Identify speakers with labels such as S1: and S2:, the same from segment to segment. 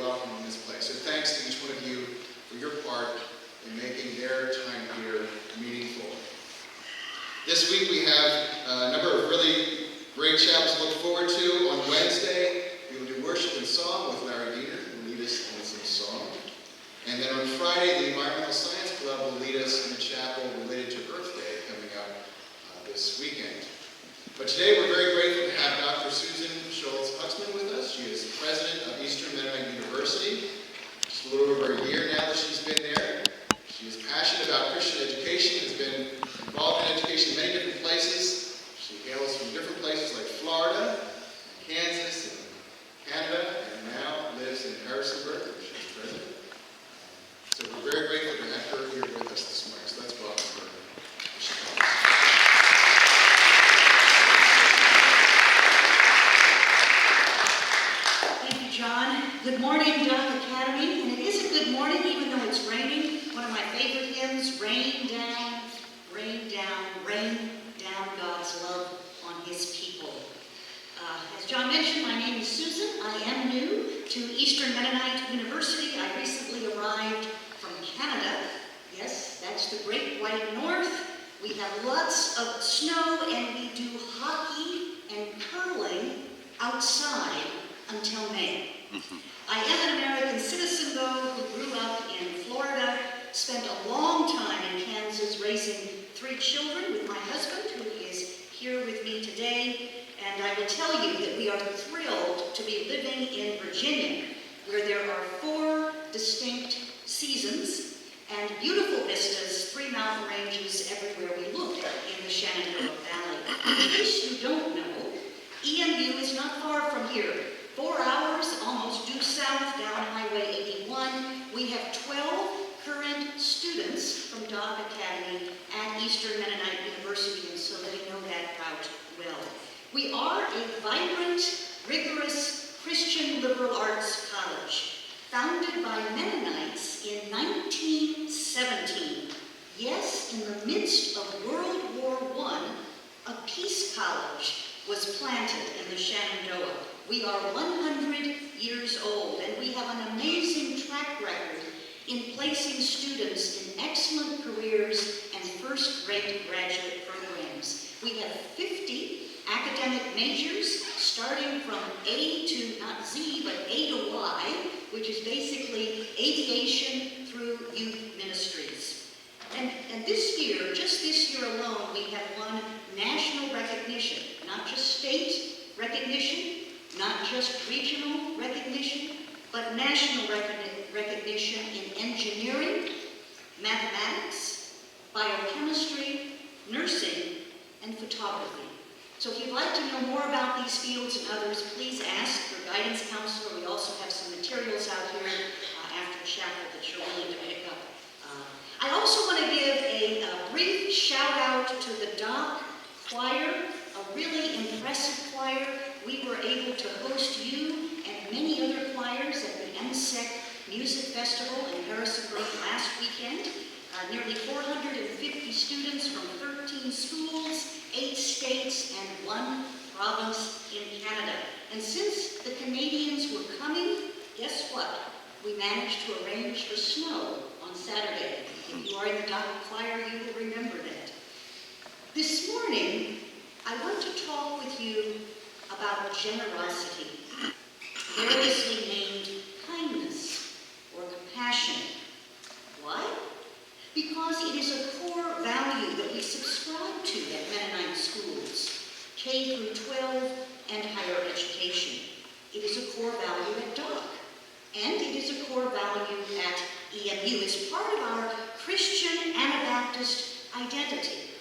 S1: welcome in this place. So thanks to each one of you for your part in making their time here meaningful. This week we have a number of really great chapels to look forward to. On Wednesday, we will do worship and song with Larry Diener, who will lead us in some song. And then on Friday, the Environmental Science Club will lead us in a chapel related to Earth Day coming up this weekend. But today we're very grateful to have Dr. Schultz Huxman with us. She is president of Eastern Mennonite University. Just a little over a year now that she's been there. She is passionate about Christian education, has been involved in education in many different places. She hails from different places like Florida, Kansas, and Canada, and now lives in Harrisonburg, where she's president. So we're very grateful to have her here with us this morning. So let's welcome her.
S2: Thank you, John. Good morning, Duck Academy. And it is a good morning, even though it's raining. One of my favorite hymns, rain down, rain down, rain down God's love on his people. As John mentioned, my name is Susan. I am new to Eastern Mennonite University. I recently arrived from Canada. Yes, that's the Great White North. We have lots of snow and we do hockey and curling outside until May. I am an American citizen, though, who grew up in Florida, spent a long time in Kansas raising 3 children with my husband, who is here with me today. And I will tell you that we are thrilled to be living in Virginia, where there are 4 distinct seasons and beautiful vistas, 3 mountain ranges everywhere we look in the Shenandoah Valley. In case you don't know, EMU is not far from here. 4 hours, almost due south down Highway 81. We have 12 current students from Doc Academy at Eastern Mennonite University, and so they know that route well. We are a vibrant, rigorous Christian liberal arts college, founded by Mennonites in 1917. Yes, in the midst of World War I, a peace college was planted in the Shenandoah. We are 100 years old, and we have an amazing track record in placing students in excellent careers and first-rate graduate programs. We have 50 academic majors, starting from A to, not Z, but A to Y, which is basically aviation through youth ministries. And this year, just this year alone, we have won national recognition, not just state recognition, not just regional recognition, but national recognition in engineering, mathematics, biochemistry, nursing, and photography. So if you'd like to know more about these fields and others, please ask your guidance counselor. We also have some materials out here after chapel that you're willing to pick up. I also want to give a brief shout out to the Doc Choir, a really impressive choir. We were able to host you and many other choirs at the MSEC Music Festival in Harrisonburg last weekend. Nearly 450 students from 13 schools, 8 states, and 1 province in Canada. And since the Canadians were coming, guess what? We managed to arrange for snow on Saturday. If you are in the Doc Choir, you will remember that. This morning, I want to talk with you about generosity, variously named kindness or compassion. Why? Because it is a core value that we subscribe to at Mennonite schools, K through 12 and higher education. It is a core value at Doc, and it is a core value at EMU. It's part of our Christian Anabaptist identity,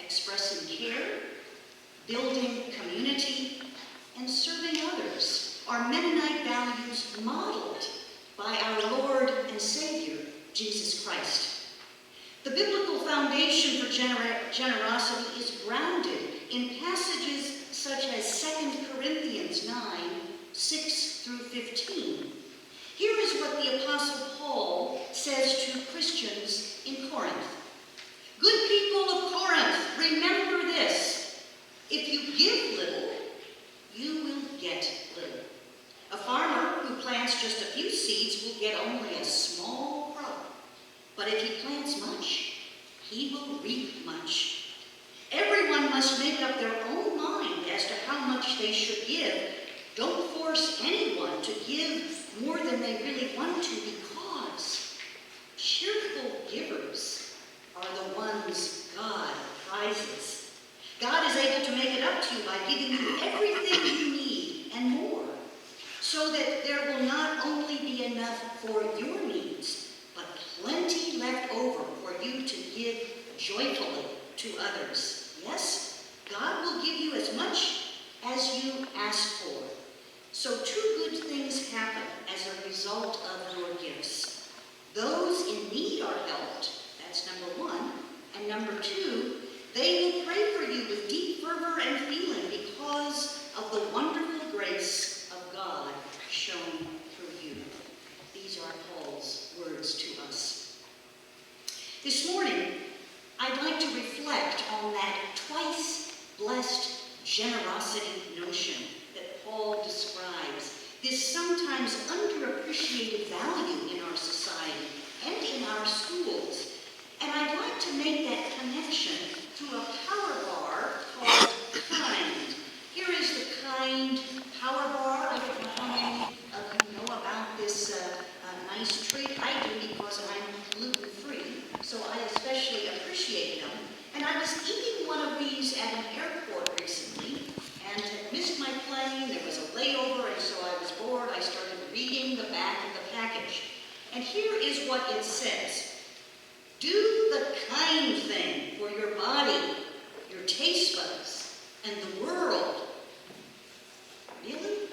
S2: expressing care, building community, and serving others are Mennonite values modeled by our Lord and Savior, Jesus Christ. The biblical foundation for generosity is grounded in passages such as 2 Corinthians 9, 6 through 15. Here is what the Apostle Paul says to Christians in Corinth. Good people of Corinth, remember this. If you give little, you will get little. A farmer who plants just a few seeds get only a small crop, but if he plants much, he will reap much. Everyone must make up their own mind as to how much they should give. Don't force anyone to give more than they really want to, because cheerful givers are the ones God prizes. God is able to make it up to you by giving you everything you need and more, so that there will not only be enough for your needs, but plenty left over for you to give joyfully to others. Yes, God will give you as much as you ask for. So two good things happen as a result of your gifts. Those in need are helped, that's number one. And number two, they will pray for you with deep fervor and feeling because of the wonderful grace of God shown through you. These are Paul's words to us. This morning, I'd like to reflect on that twice blessed generosity notion that Paul describes, this sometimes underappreciated value in our society and in our schools. And I'd like to make that connection through a power bar called Kind. Here is the Kind power bar. I don't know how many of you know about this nice treat. I do, because I'm gluten-free, so I especially appreciate them. And I was eating one of these at an airport recently and had missed my plane. There was a layover, and so I was bored. I started reading the back of the package. And here is what it says. Do the kind thing for your body, your taste buds, and the world. Really?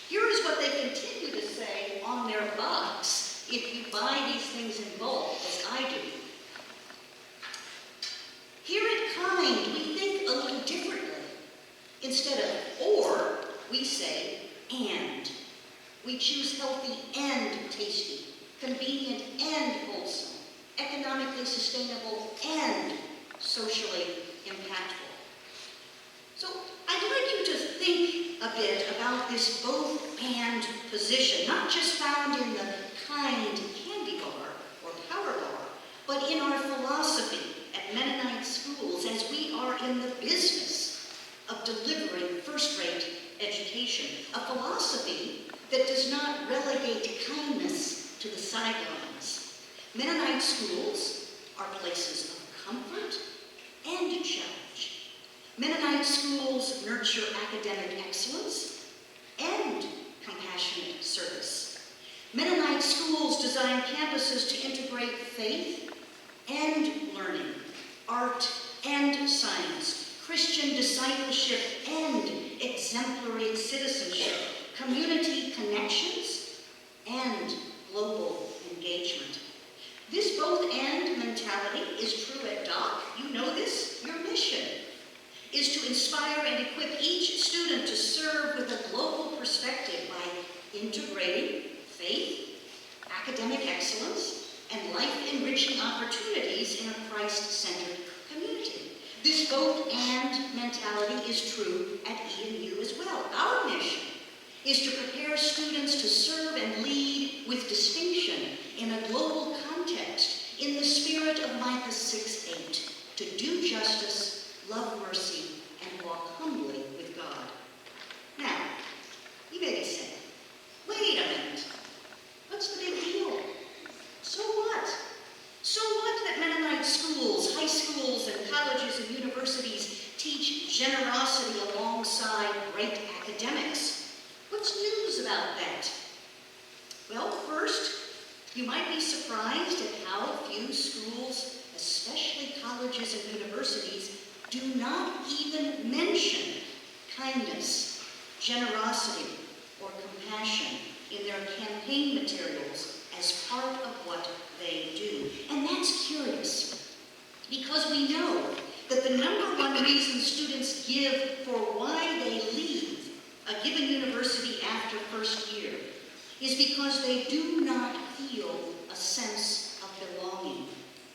S2: Here is what they continue to say on their box if you buy these things in bulk, as I do. Here at Kind, we think a little differently. Instead of or, we say and. We choose healthy and tasty, convenient and wholesome, economically sustainable and socially impactful. So I'd like you to think a bit about this both and position, not just found in the Kind candy bar or power bar, but in our philosophy at Mennonite schools, as we are in the business of delivering first-rate education, a philosophy that does not relegate kindness to the sidelines. Mennonite schools are places of comfort and challenge. Mennonite schools nurture academic excellence and compassionate service. Mennonite schools design campuses to integrate faith and learning, art and science, Christian discipleship and exemplary citizenship, community connections, and global engagement. This both-and mentality is true at Doc. You know this. Your mission is to inspire and equip each student to serve with a global perspective by integrating faith, academic excellence, and life-enriching opportunities in a Christ-centered community. This both-and mentality is true at EMU as well. Our mission is to prepare students to serve and lead with distinction in a global context in the spirit of Micah 6:8, to do justice, love mercy, and walk humbly with God. Now, you may be saying, wait a minute, what's the big deal? So what? So what that Mennonite schools, high schools, and colleges and universities teach generosity alongside great academics? What's news about that? Well, first, you might be surprised at how few schools, especially colleges and universities, do not even mention kindness, generosity, or compassion in their campaign materials as part of what they do. And that's curious, because we know that the number one reason students give for why they leave a given university after first year is because they do not feel a sense of belonging,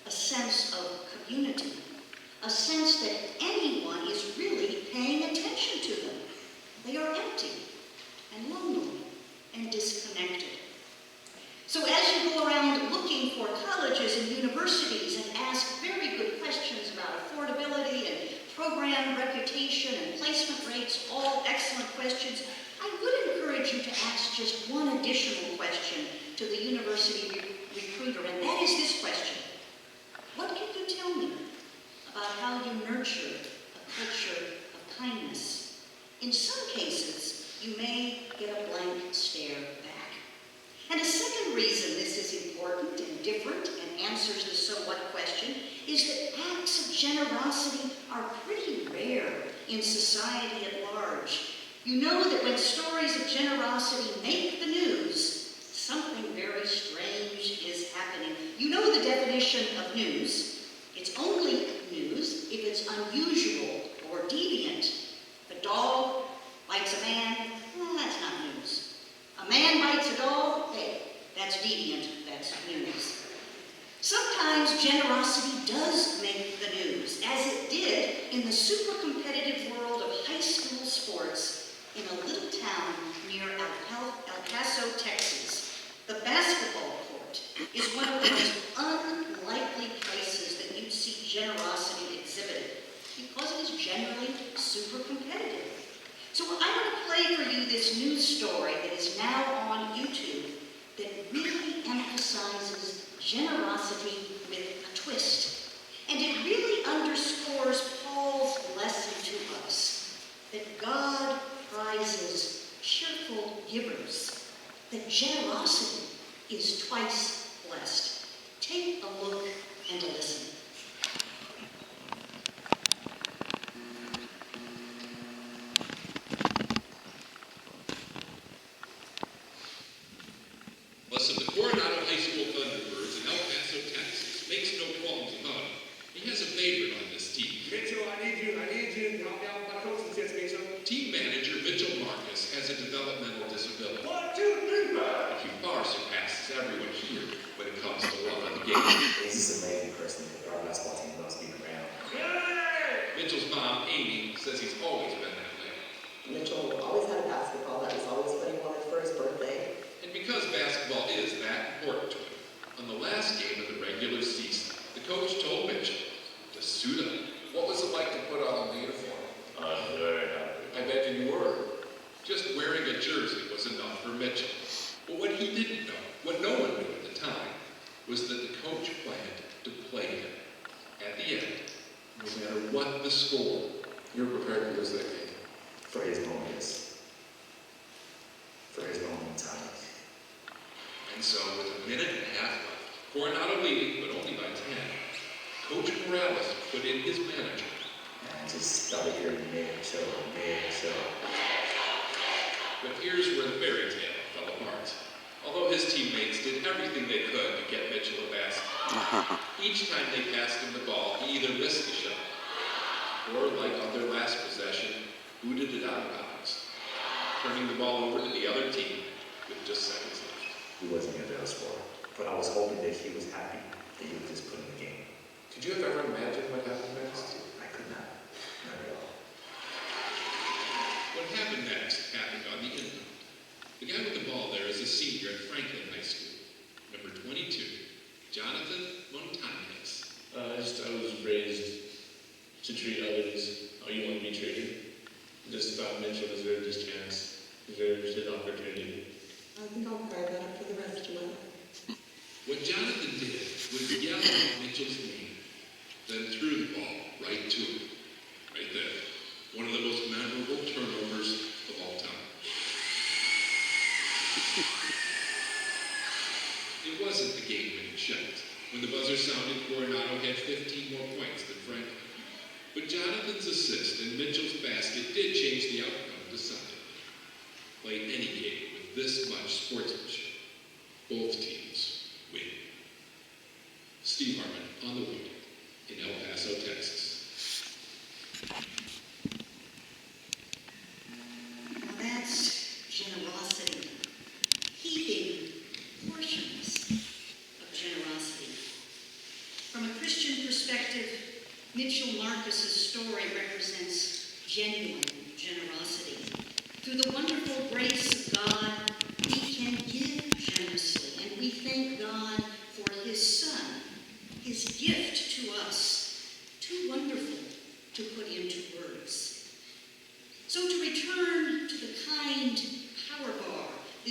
S2: a sense of community, a sense that anyone is really paying attention to them. They are empty and lonely and disconnected. universities and ask very good questions about affordability and program reputation and placement rates, all excellent questions. I would encourage you to ask just one additional question to the university recruiter, and that is this question. What can you tell me about how you nurture a culture of kindness? In some cases, you may get a blank stare back. And a second reason this is important and different and answers the so what question is that acts of generosity are pretty rare in society at large. You know that when stories of generosity make the news, something very strange is happening. You know the definition of news. It's only news if it's unusual or deviant. If a dog bites a man, that's not news. A man bites a dog, hey, that's deviant, that's news. Sometimes generosity does make the news, as it did in the super competitive world of high school sports in a little town near El Paso, Texas. The basketball court is one of the most unlikely places that you'd see generosity exhibited because it is generally super competitive. So I'm going to play for you this news story that is now on YouTube that really emphasizes generosity with a twist. And it really underscores Paul's lesson to us that God prizes cheerful givers, that generosity is twice blessed. Take a look and a listen.
S3: Listen, the Coronado High School Thunderbirds in El Paso, Texas makes no qualms about it. He has a favorite on this team.
S4: Mitchell, I need you to help me out with my coaching skills, Mitchell.
S3: Team manager Mitchell Marcus has a developmental disability.
S4: 1, 2, 3, 5.
S3: He far surpasses everyone here when it comes to love of the game.
S5: He's just an amazing person that our basketball team loves being around.
S4: Yay!
S3: Mitchell's mom, Amy, says he's always been that way.
S6: Mitchell always had a basketball. That was always what he wanted for his birthday.
S3: And because basketball is that important to him, on the last game of the regular season, the coach told Mitchell to suit up.
S7: What was it like to put on the uniform?
S5: I was very happy.
S7: I bet you were.
S3: Just wearing a jersey was enough for Mitchell. But what he didn't know, what no one knew at the time, was that the coach planned to play him. At the end, no matter what the score,
S7: You were prepared for this day.
S5: For his moments. For his moment in time.
S3: and so with a minute and a half left, Coronado leading, but only by 10, Coach Morales put in his manager.
S5: And I just started hearing Mitchell.
S3: But here's where the fairy tale fell apart. Although his teammates did everything they could to get Mitchell a basket, each time they passed him the ball, he either missed the shot, or like on their last possession, booted it out of bounds, turning the ball over to the other team with just seconds left.
S5: He wasn't going to be able to score. But I was hoping that he was happy that he was just put in the game.
S7: Could you have ever imagined what happened next?
S5: I could not. Not at all.
S3: What happened next happened on the inbound. The guy with the ball there is a senior at Franklin High School, number 22, Jonathan Montañez.
S8: I was raised to treat others how you want to be treated. Just thought Mitchell deserved his chance, deserved his opportunity.
S6: I think I'll cry about it for the rest of my life.
S3: What Jonathan did was yell out Mitchell's name, then threw the ball right to him. Right there. One of the most memorable turnovers of all time. It wasn't the game-winning shot. When the buzzer sounded, Coronado had 15 more points than Franklin. But Jonathan's assist and Mitchell's basket did change the outcome decidedly. Play any game with this much sportsmanship, both teams win. Steve Harmon on the road in El Paso, Texas.
S2: Now that's generosity. Heaping portions of generosity. From a Christian perspective, Mitchell Marcus's story represents genuine generosity. Through the wonderful grace of God, we can give generously, and we thank God for His Son, His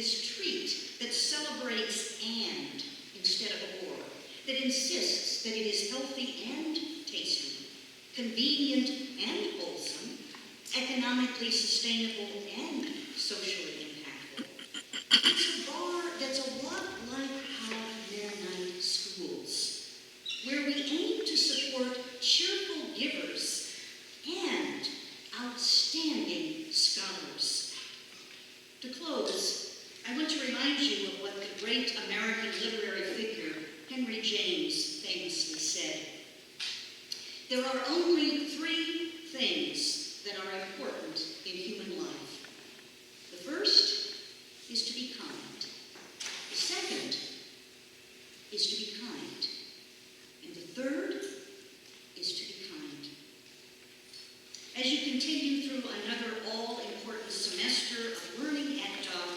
S2: this treat that celebrates and instead of or, that insists that it is healthy and tasty, convenient and wholesome, economically sustainable and socially impactful. It's a bar that's a lot like our Mennonite schools, where we aim to support cheerful givers and outstanding scholars. To close, I want to remind you of what the great American literary figure Henry James famously said. There are only 3 things that are important in human life. The first is to be kind. The second is to be kind. And the third is to be kind. As you continue through another all-important semester of learning at Doc,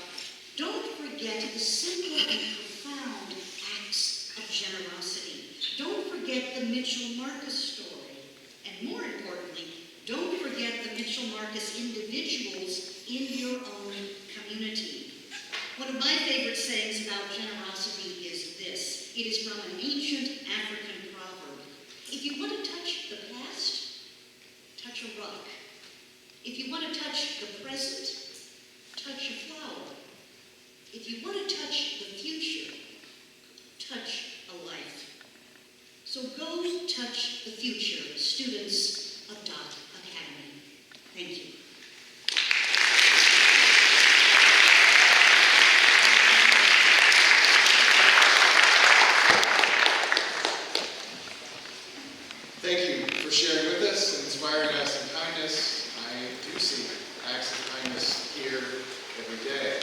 S2: don't forget the simple and profound acts of generosity. Don't forget the Mitchell Marcus story. And more importantly, don't forget the Mitchell Marcus individuals in your own community. One of my favorite sayings about generosity is this. It is from an ancient African proverb. If you want to touch the past, touch a rock. If you want to touch the present, touch a flower. If you want to touch the future, touch a life. So go touch the future, students of Doc Academy. Thank you.
S1: Thank you for sharing with us and inspiring us in kindness. I do see acts of kindness here every day.